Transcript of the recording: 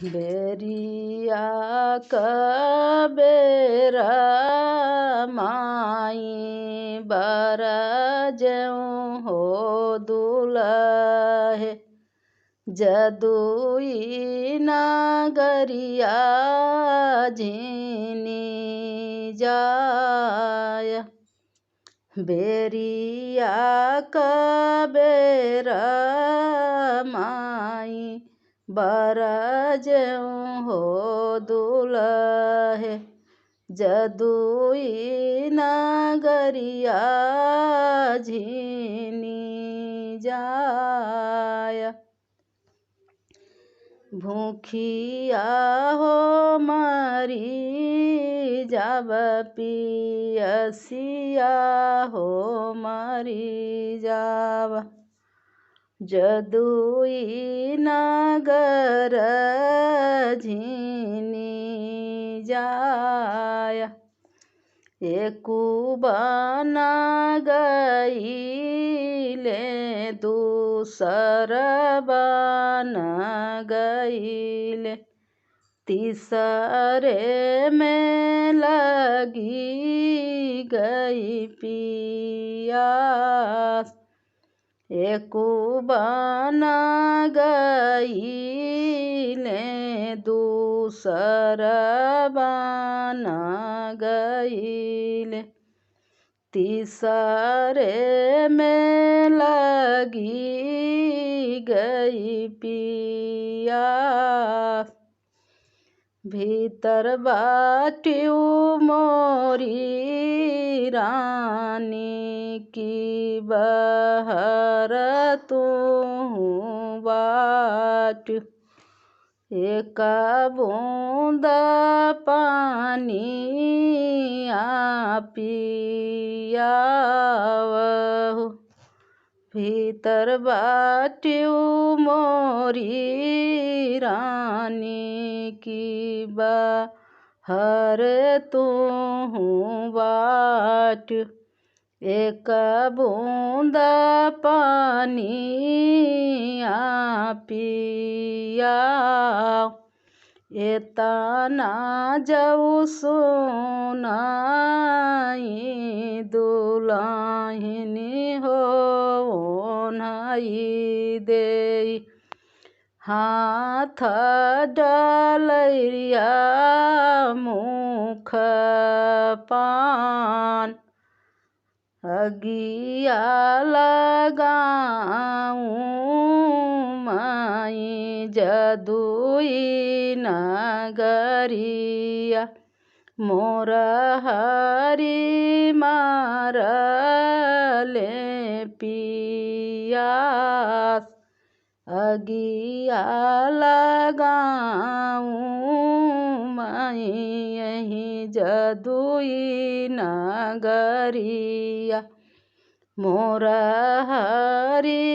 बेरिया कबेर माई बरजऊँ हो दुलहे जदुई नगरिया झिनी जाय बेरिया कबेर माई बरजऊँ हो दुलहे जदुई नगरिया झिनी जाय भूखिया हो मरी जब पियसिया हो मरी जाव जदुई नगर झिनी जाय एकुबन गईले दूसर बन गईले तीसरे में लगी गई पियास एकुबन गईले दूसर बन गईले तीसरे में लगी गई पियास भीतर बाटियू मोरी रानी की बहर तू बाट एक बूंद पानी पियावहु भीतर बाटियू मोरी रानी की बाहर तू बाट एक बूंद पानी पिया एतना जऊ सुनाई दुलाहिनी हो ओन्हाई दे हाथ डलरिया मुख पान अगिया लगाऊँ माई जदुई नगरिया मोर हरि मारले पियास अगिया लगाऊँ माई यही जदुई नगरिया मोर हरि